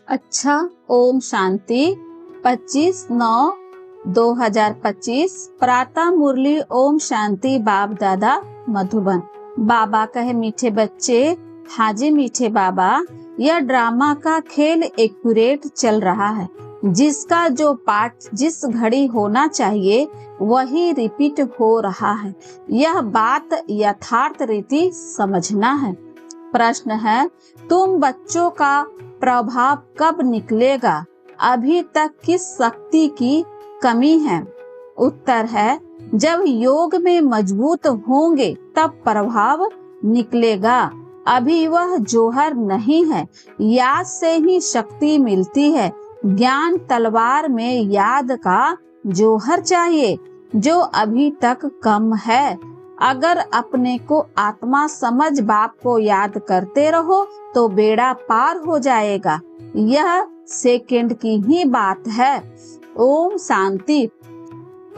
अच्छा, ओम शांति। 25/9/2025 प्रातः मुरली। ओम शांति। बाप दादा मधुबन। बाबा कहे, मीठे बच्चे। हाँ जी मीठे बाबा, यह ड्रामा का खेल एक्यूरेट चल रहा है। जिसका जो पाठ जिस घड़ी होना चाहिए वही रिपीट हो रहा है। यह बात यथार्थ रीति समझना है। प्रश्न है, तुम बच्चों का प्रभाव कब निकलेगा? अभी तक किस शक्ति की कमी है? उत्तर है, जब योग में मजबूत होंगे तब प्रभाव निकलेगा। अभी वह जोहर नहीं है, याद से ही शक्ति मिलती है। ज्ञान तलवार में याद का जोहर चाहिए, जो अभी तक कम है। अगर अपने को आत्मा समझ बाप को याद करते रहो तो बेड़ा पार हो जाएगा। यह सेकंड की ही बात है। ओम शांति।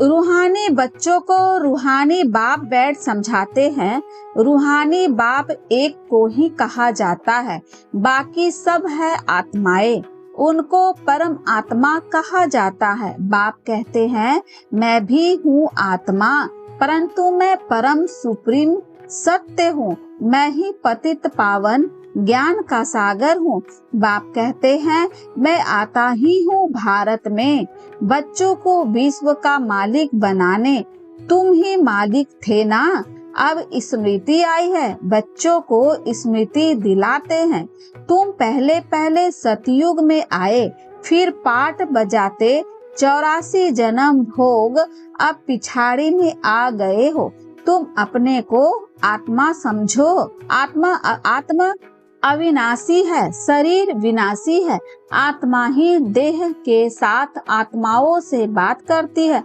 रूहानी बच्चों को रूहानी बाप बैठ समझाते हैं। रूहानी बाप एक को ही कहा जाता है, बाकी सब है आत्माएं। उनको परम आत्मा कहा जाता है। बाप कहते हैं, मैं भी हूँ आत्मा, परंतु मैं परम सुप्रीम सत्य हूँ। मैं ही पतित पावन ज्ञान का सागर हूँ। बाप कहते हैं, मैं आता ही हूँ भारत में बच्चों को विश्व का मालिक बनाने। तुम ही मालिक थे ना, अब स्मृति आई है, बच्चों को स्मृति दिलाते हैं। तुम पहले पहले सतयुग में आए, फिर पाठ बजाते 84 जन्म भोग, अब पिछाड़ी में आ गए हो। तुम अपने को आत्मा समझो। आत्मा अविनाशी है, शरीर विनाशी है। आत्मा ही देह के साथ आत्माओं से बात करती है।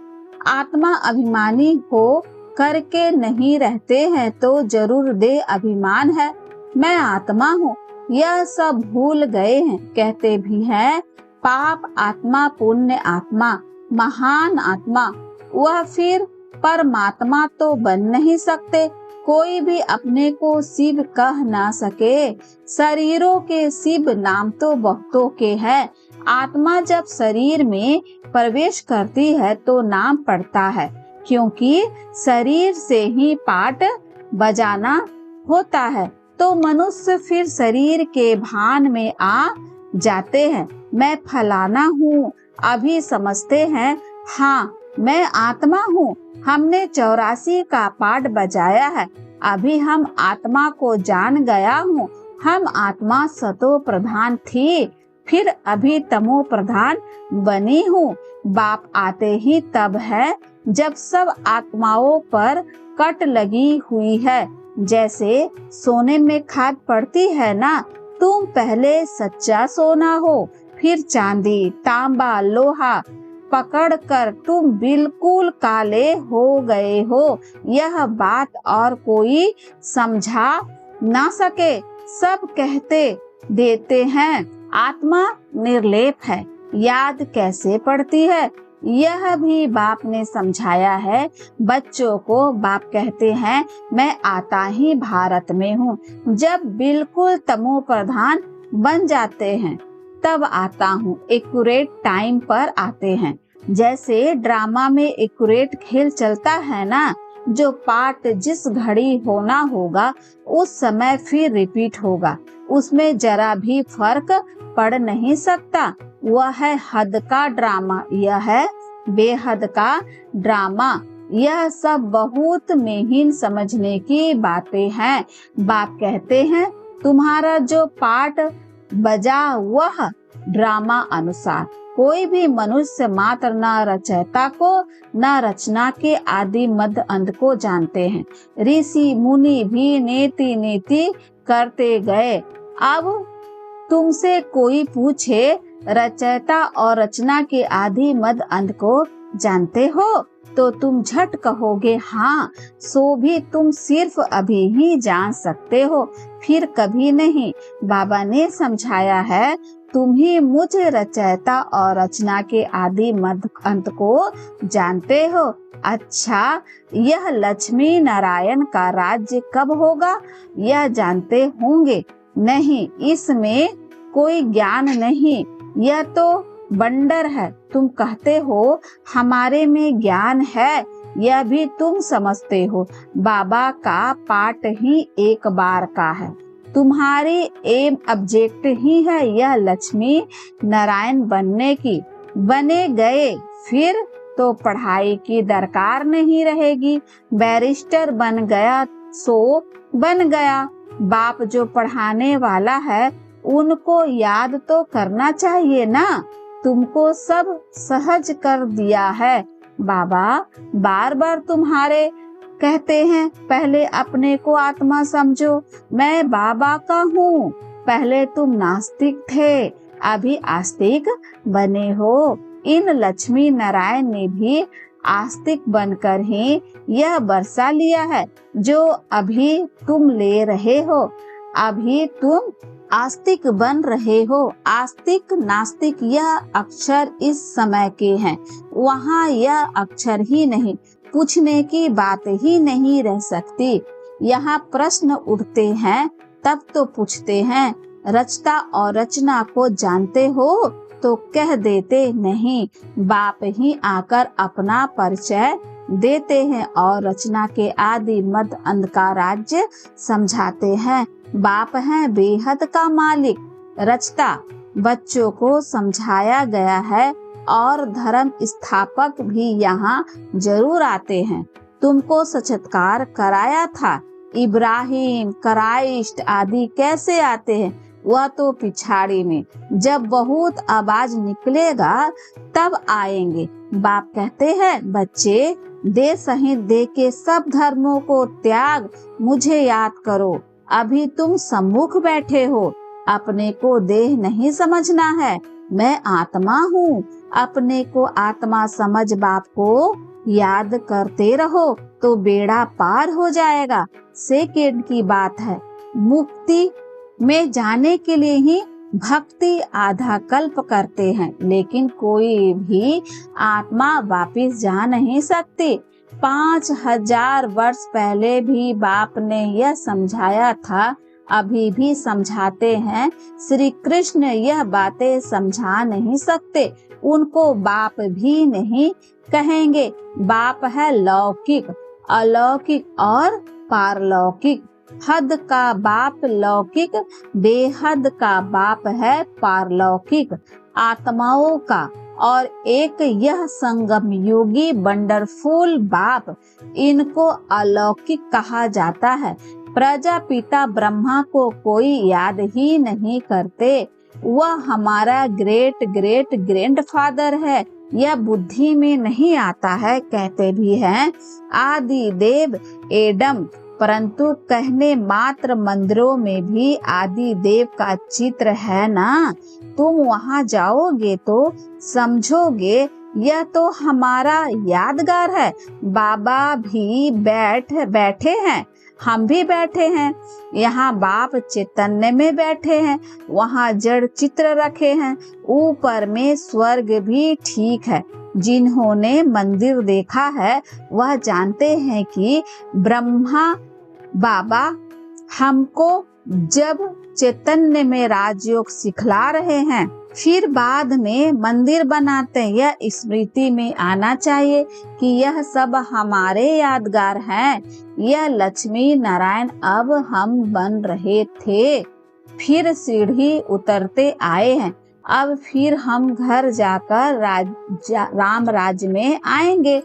आत्मा अभिमानी हो करके नहीं रहते हैं तो जरूर देह अभिमान है। मैं आत्मा हूँ, यह सब भूल गए हैं। कहते भी हैं, पाप आत्मा, पुण्य आत्मा, महान आत्मा। वह फिर परमात्मा तो बन नहीं सकते। कोई भी अपने को शिव कह ना सके। शरीरों के शिव नाम तो बहुतों के हैं। आत्मा जब शरीर में प्रवेश करती है तो नाम पड़ता है, क्योंकि शरीर से ही पाठ बजाना होता है। तो मनुष्य फिर शरीर के भान में आ जाते हैं। मैं फलाना हूँ, अभी समझते हैं हाँ मैं आत्मा हूँ। हमने 84 का पाठ बजाया है, अभी हम आत्मा को जान गया हूँ। हम आत्मा सतो प्रधान थी, फिर अभी तमो प्रधान बनी हूँ। बाप आते ही तब है जब सब आत्माओं पर कट लगी हुई है। जैसे सोने में खाद पड़ती है ना, तुम पहले सच्चा सोना हो, फिर चांदी, तांबा, लोहा पकड़ कर तुम बिल्कुल काले हो गए हो। यह बात और कोई समझा ना सके, सब कहते देते हैं आत्मा निर्लेप है, याद कैसे पड़ती है। यह भी बाप ने समझाया है बच्चों को। बाप कहते हैं, मैं आता ही भारत में हूँ। जब बिल्कुल तमो प्रधान बन जाते हैं तब आता हूँ। एक्यूरेट टाइम पर आते हैं। जैसे ड्रामा में एक्यूरेट खेल चलता है ना, जो पाठ जिस घड़ी होना होगा उस समय फिर रिपीट होगा। उसमें जरा भी फर्क पड़ नहीं सकता। वह है हद का ड्रामा, यह है बेहद का ड्रामा। यह सब बहुत मेहीन समझने की बातें हैं। बाप कहते हैं, तुम्हारा जो पाठ बजा वह ड्रामा अनुसार। कोई भी मनुष्य मात्र न रचयिता को न रचना के आदि मध्य अंत को जानते हैं। ऋषि मुनि भी नेति नेति करते गए। अब तुमसे कोई पूछे रचयिता और रचना के आदि मध्य अंत को जानते हो, तो तुम झट कहोगे हाँ। सो भी तुम सिर्फ अभी ही जान सकते हो, फिर कभी नहीं। बाबा ने समझाया है, तुम ही मुझ रचयिता और रचना के आदि मध्य अंत को जानते हो। अच्छा, यह लक्ष्मी नारायण का राज्य कब होगा, यह जानते होंगे नहीं। इसमें कोई ज्ञान नहीं, यह तो बंडर है। तुम कहते हो हमारे में ज्ञान है, यह भी तुम समझते हो। बाबा का पाठ ही एक बार का है। तुम्हारी एम ऑब्जेक्ट ही है यह लक्ष्मी नारायण बनने की। बने गए फिर तो पढ़ाई की दरकार नहीं रहेगी। बैरिस्टर बन गया सो बन गया। बाप जो पढ़ाने वाला है उनको याद तो करना चाहिए ना। तुमको सब सहज कर दिया है। बाबा बार बार तुम्हारे कहते हैं पहले अपने को आत्मा समझो। मैं बाबा का हूँ। पहले तुम नास्तिक थे, अभी आस्तिक बने हो। इन लक्ष्मी नारायण ने भी आस्तिक बनकर ही यह बरसा लिया है जो अभी तुम ले रहे हो। अभी तुम आस्तिक बन रहे हो। आस्तिक नास्तिक यह अक्षर इस समय के हैं, वहाँ यह अक्षर ही नहीं, पूछने की बात ही नहीं रह सकती। यहाँ प्रश्न उठते हैं तब तो पूछते हैं। रचता और रचना को जानते हो तो कह देते नहीं। बाप ही आकर अपना परिचय देते हैं और रचना के आदि मध्य अंत का राज्य समझाते हैं। बाप है बेहद का मालिक। रचता बच्चों को समझाया गया है और धर्म स्थापक भी यहाँ जरूर आते हैं। तुमको साक्षात्कार कराया था। इब्राहिम, क्राइस्ट आदि कैसे आते हैं वह तो पिछाड़ी में, जब बहुत आवाज निकलेगा तब आएंगे। बाप कहते हैं बच्चे दे सहित दे के सब धर्मों को त्याग मुझे याद करो। अभी तुम सम्मुख बैठे हो। अपने को देह नहीं समझना है, मैं आत्मा हूँ। अपने को आत्मा समझ बाप को याद करते रहो तो बेड़ा पार हो जाएगा। सेकंड की बात है। मुक्ति में जाने के लिए ही भक्ति आधा कल्प करते हैं, लेकिन कोई भी आत्मा वापिस जा नहीं सकती। 5000 वर्ष पहले भी बाप ने यह समझाया था, अभी भी समझाते हैं। श्री कृष्ण यह बातें समझा नहीं सकते, उनको बाप भी नहीं कहेंगे। बाप है लौकिक, अलौकिक और पारलौकिक। हद का बाप लौकिक, बेहद का बाप है पारलौकिक आत्माओं का। और एक यह संगम योगी वंडरफुल बाप, इनको अलौकिक कहा जाता है। प्रजापिता ब्रह्मा को कोई याद ही नहीं करते। वह हमारा ग्रेट ग्रेट ग्रैंडफादर है, यह बुद्धि में नहीं आता है। कहते भी हैं आदि देव एडम, परंतु कहने मात्र मंदिरों में भी आदि देव का चित्र है ना। तुम वहाँ जाओगे तो समझोगे यह तो हमारा यादगार है। बाबा भी बैठे हैं, हम भी बैठे हैं। यहाँ बाप चैतन्य में बैठे हैं, वहाँ जड़ चित्र रखे हैं। ऊपर में स्वर्ग भी ठीक है। जिन्होंने मंदिर देखा है वह जानते हैं कि ब्रह्मा बाबा हमको जब चैतन्य में राजयोग सिखला रहे हैं, फिर बाद में मंदिर बनाते हैं। यह स्मृति में आना चाहिए कि यह सब हमारे यादगार हैं। यह लक्ष्मी नारायण अब हम बन रहे थे, फिर सीढ़ी उतरते आए हैं। अब फिर हम घर जाकर राम राज में आएंगे।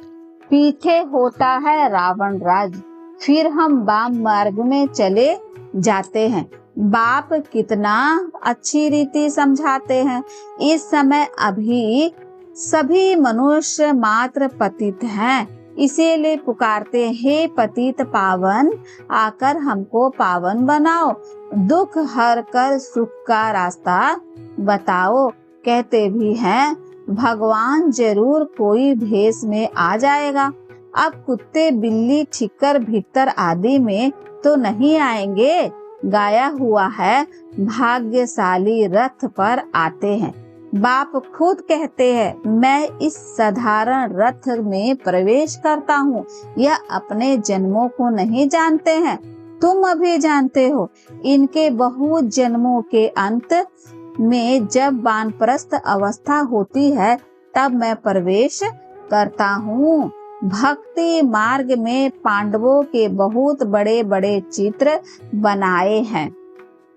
पीछे होता है रावण राज, फिर हम वाम मार्ग में चले जाते हैं। बाप कितना अच्छी रीति समझाते हैं। इस समय अभी सभी मनुष्य मात्र पतित हैं, इसीलिए पुकारते हे पतित पावन, आकर हमको पावन बनाओ। दुख हर कर सुख का रास्ता बताओ। कहते भी हैं भगवान जरूर कोई भेष में आ जाएगा। अब कुत्ते बिल्ली ठिक्कर भीतर आदि में तो नहीं आएंगे। गाया हुआ है भाग्यशाली रथ पर आते हैं। बाप खुद कहते हैं मैं इस साधारण रथ में प्रवेश करता हूँ। यह अपने जन्मों को नहीं जानते हैं, तुम अभी जानते हो। इनके बहुत जन्मों के अंत में जब वानप्रस्थ अवस्था होती है तब मैं प्रवेश करता हूँ। भक्ति मार्ग में पांडवों के बहुत बड़े बड़े चित्र बनाए हैं।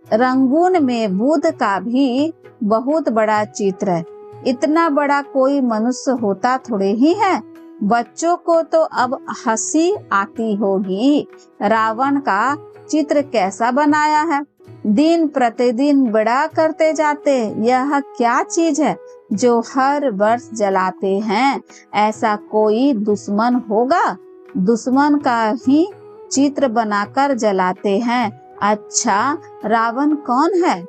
रंगून में बुद्ध का भी बहुत बड़ा चित्र है। इतना बड़ा कोई मनुष्य होता थोड़े ही है। बच्चों को तो अब हंसी आती होगी। रावण का चित्र कैसा बनाया है। दिन प्रतिदिन बड़ा करते जाते। यह क्या चीज है जो हर वर्ष जलाते हैं। ऐसा कोई दुश्मन होगा। दुश्मन का ही चित्र बनाकर जलाते हैं। अच्छा, रावण कौन है।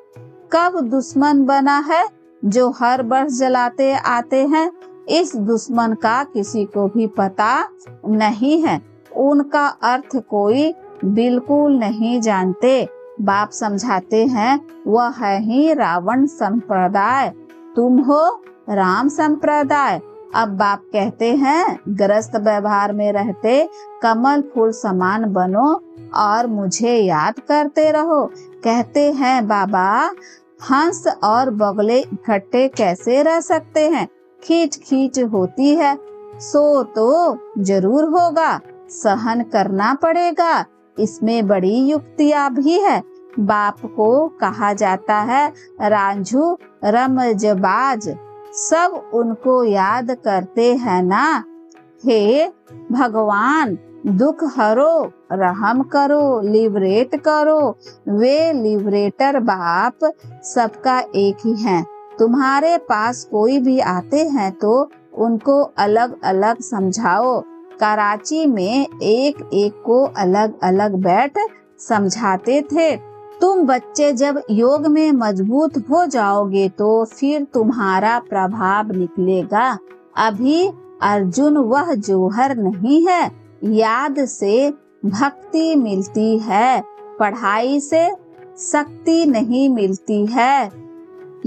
कब दुश्मन बना है जो हर वर्ष जलाते आते हैं। इस दुश्मन का किसी को भी पता नहीं है। उनका अर्थ कोई बिल्कुल नहीं जानते। बाप समझाते हैं वह है ही रावण संप्रदाय, तुम हो राम संप्रदाय। अब बाप कहते हैं गृहस्थ व्यवहार में रहते कमल फूल समान बनो और मुझे याद करते रहो। कहते हैं बाबा हंस और बगले इकट्ठे कैसे रह सकते हैं। खींच खींच होती है सो तो जरूर होगा, सहन करना पड़ेगा। इसमें बड़ी युक्तियाँ भी है। बाप को कहा जाता है रांझू रमजबाज। सब उनको याद करते हैं ना। हे भगवान दुख हरो, रहम करो, लिबरेट करो। वे लिबरेटर बाप सबका एक ही हैं। तुम्हारे पास कोई भी आते हैं तो उनको अलग अलग समझाओ। कराची में एक एक को अलग अलग बैठ समझाते थे। तुम बच्चे जब योग में मजबूत हो जाओगे तो फिर तुम्हारा प्रभाव निकलेगा। अभी अर्जुन वह जौहर नहीं है। याद से भक्ति मिलती है, पढ़ाई से शक्ति नहीं मिलती है।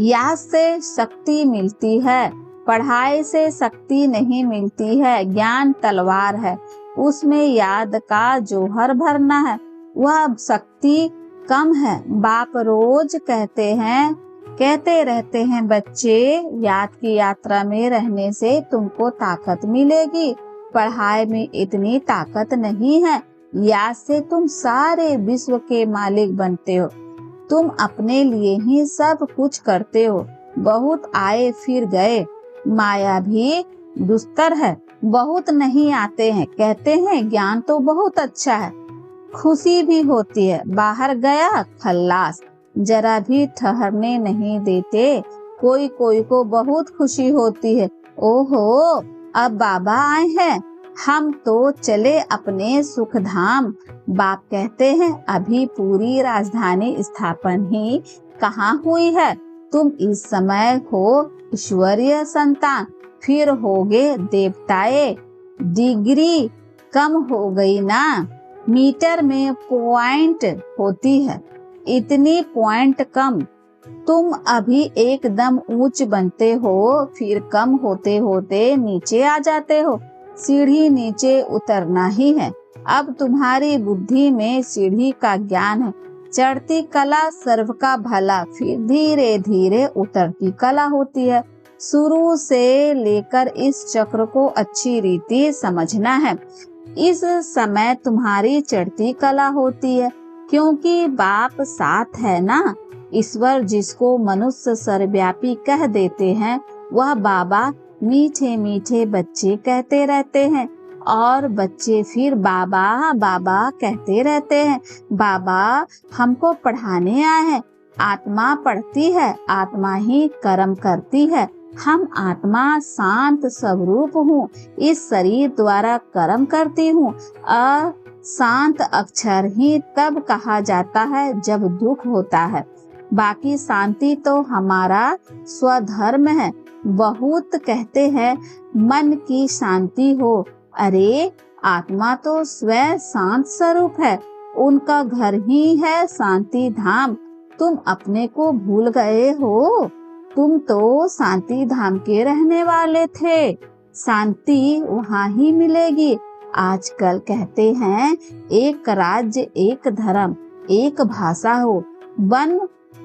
याद से शक्ति मिलती है, पढ़ाई से शक्ति नहीं मिलती है। ज्ञान तलवार है, उसमें याद का जौहर भरना है। वह शक्ति कम है। बाप रोज कहते रहते हैं बच्चे याद की यात्रा में रहने से तुमको ताकत मिलेगी। पढ़ाई में इतनी ताकत नहीं है। याद से तुम सारे विश्व के मालिक बनते हो। तुम अपने लिए ही सब कुछ करते हो। बहुत आए फिर गए। माया भी दुस्तर है, बहुत नहीं आते हैं। कहते हैं ज्ञान तो बहुत अच्छा है, खुशी भी होती है। बाहर गया खल्लास, जरा भी ठहरने नहीं देते। कोई कोई को बहुत खुशी होती है। ओहो अब बाबा आए हैं, हम तो चले अपने सुख धाम। बाप कहते हैं अभी पूरी राजधानी स्थापन ही कहाँ हुई है। तुम इस समय हो ईश्वरीय संतान, फिर होगे देवताए। डिग्री कम हो गई ना। मीटर में पॉइंट होती है, इतनी पॉइंट कम। तुम अभी एकदम ऊंच बनते हो, फिर कम होते होते नीचे आ जाते हो। सीढ़ी नीचे उतरना ही है। अब तुम्हारी बुद्धि में सीढ़ी का ज्ञान है। चढ़ती कला सर्व का भला, फिर धीरे धीरे उतरती कला होती है। शुरू से लेकर इस चक्र को अच्छी रीति समझना है। इस समय तुम्हारी चढ़ती कला होती है, क्योंकि बाप साथ है ना। ईश्वर जिसको मनुष्य सर्वव्यापी कह देते हैं, वह बाबा मीठे मीठे बच्चे कहते रहते हैं और बच्चे फिर बाबा बाबा कहते रहते हैं। बाबा हमको पढ़ाने आए हैं। आत्मा पढ़ती है, आत्मा ही कर्म करती है। हम आत्मा शांत स्वरूप हूँ, इस शरीर द्वारा कर्म करती हूँ। अशांत अक्षर ही तब कहा जाता है जब दुख होता है। बाकी शांति तो हमारा स्वधर्म है। बहुत कहते हैं मन की शांति हो। अरे आत्मा तो स्वयं शांत स्वरूप है, उनका घर ही है शांति धाम। तुम अपने को भूल गए हो। तुम तो शांति धाम के रहने वाले थे। शांति वहाँ ही मिलेगी। आजकल कहते हैं एक राज्य एक धर्म एक भाषा हो, वन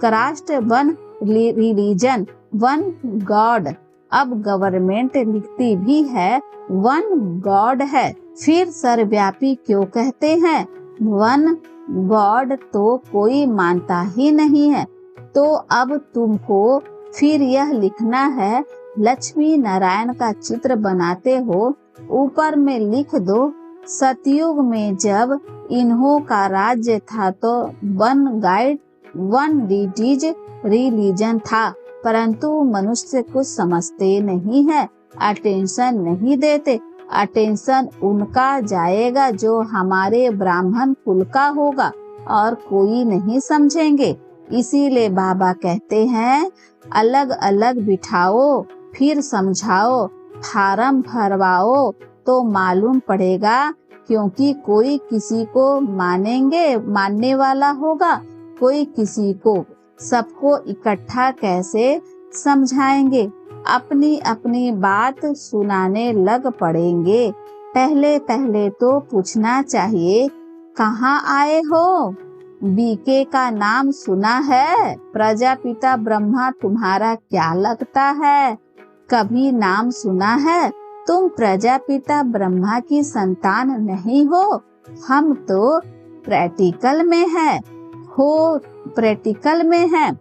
राष्ट्र वन रिलीजन, वन गॉड। अब गवर्नमेंट लिखती भी है वन गॉड है, फिर सर्वव्यापी क्यों कहते हैं? वन गॉड तो कोई मानता ही नहीं है। तो अब तुमको फिर यह लिखना है, लक्ष्मी नारायण का चित्र बनाते हो, ऊपर में लिख दो सतयुग में जब इन्हों का राज्य था तो one guide one deities religion था, परंतु मनुष्य कुछ समझते नहीं है, अटेंशन नहीं देते। अटेंशन उनका जाएगा जो हमारे ब्राह्मण कुल का होगा, और कोई नहीं समझेंगे। इसीलिए बाबा कहते हैं अलग अलग बिठाओ, फिर समझाओ, फार्म भरवाओ तो मालूम पड़ेगा, क्योंकि कोई किसी को मानने वाला होगा, कोई किसी को। सबको इकट्ठा कैसे समझाएंगे? अपनी अपनी बात सुनाने लग पड़ेंगे। पहले पहले तो पूछना चाहिए, कहाँ आए हो? बीके का नाम सुना है? प्रजापिता ब्रह्मा तुम्हारा क्या लगता है? कभी नाम सुना है? तुम प्रजापिता ब्रह्मा की संतान नहीं हो। हम तो प्रैक्टिकल में हैं,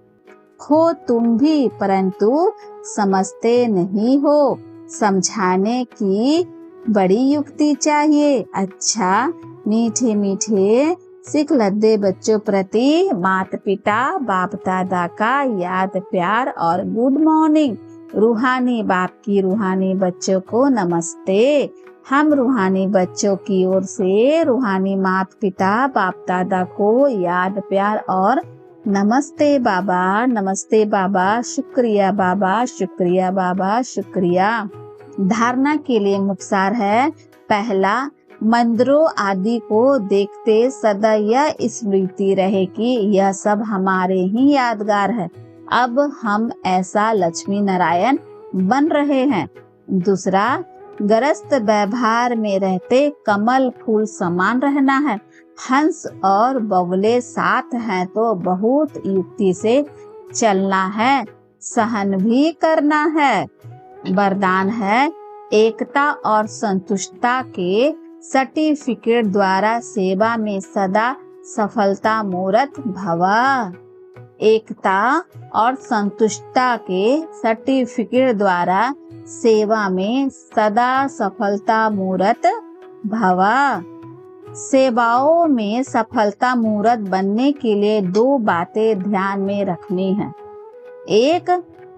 हो तुम भी, परंतु समझते नहीं हो। समझाने की बड़ी युक्ति चाहिए। अच्छा, मीठे मीठे सिख लद्दे बच्चों प्रति माता पिता बाप दादा का याद प्यार और गुड मॉर्निंग। रूहानी बाप की रूहानी बच्चों को नमस्ते। हम रूहानी बच्चों की ओर से रूहानी माता पिता बाप दादा को याद प्यार और नमस्ते बाबा, नमस्ते बाबा, शुक्रिया बाबा, शुक्रिया बाबा, शुक्रिया। धारणा के लिए मुख्तार है। पहला, मंदिरों आदि को देखते सदा यह स्मृति रहे कि यह सब हमारे ही यादगार है। अब हम ऐसा लक्ष्मी नारायण बन रहे हैं। दूसरा, गृहस्थ व्यवहार में रहते कमल फूल समान रहना है। हंस और बगुले साथ हैं तो बहुत युक्ति से चलना है, सहन भी करना है। वरदान है, एकता और संतुष्टता के सर्टिफिकेट द्वारा सेवा में सदा सफलता मूर्त भव। एकता और संतुष्टता के सर्टिफिकेट द्वारा सेवा में सदा सफलता मूर्त भव। सेवाओं में सफलता मूर्त बनने के लिए दो बातें ध्यान में रखनी है। एक,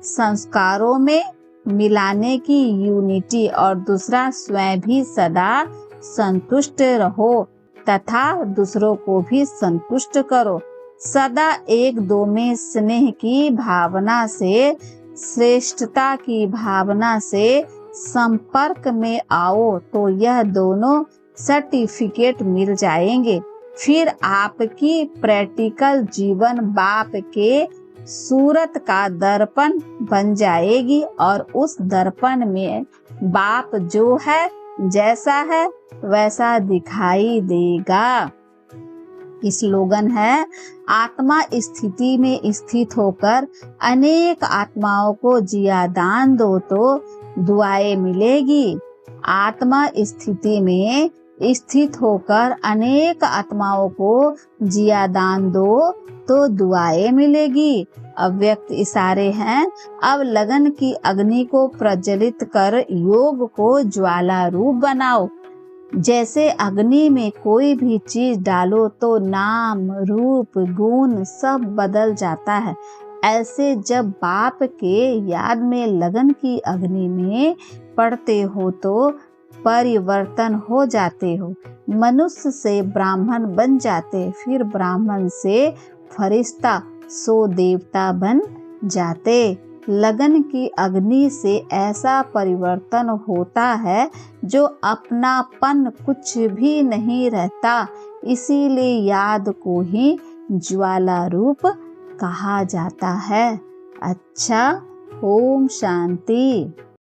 संस्कारों में मिलाने की यूनिटी, और दूसरा, स्वयं भी सदा संतुष्ट रहो तथा दूसरों को भी संतुष्ट करो। सदा एक दो में स्नेह की भावना से, श्रेष्ठता की भावना से संपर्क में आओ तो यह दोनों सर्टिफिकेट मिल जाएंगे। फिर आपकी प्रैक्टिकल जीवन बाप के सूरत का दर्पण बन जाएगी, और उस दर्पण में बाप जो है, जैसा है वैसा दिखाई देगा। स्लोगन है, आत्मा स्थिति में स्थित होकर अनेक आत्माओं को जिया दान दो तो दुआएं मिलेगी। आत्मा स्थिति में स्थित होकर अनेक आत्माओं को जिया दान दो तो दुआएं मिलेगी। अव्यक्त इशारे हैं। अब लगन की अग्नि को प्रज्वलित कर योग को ज्वाला रूप बनाओ। जैसे अग्नि में कोई भी चीज डालो तो नाम रूप गुण सब बदल जाता है, ऐसे जब बाप के याद में लगन की अग्नि में पड़ते हो तो परिवर्तन हो जाते हो। मनुष्य से ब्राह्मण बन जाते, फिर ब्राह्मण से फरिश्ता, सो देवता बन जाते। लगन की अग्नि से ऐसा परिवर्तन होता है जो अपनापन कुछ भी नहीं रहता। इसीलिए याद को ही ज्वाला रूप कहा जाता है। अच्छा, ओम शांति।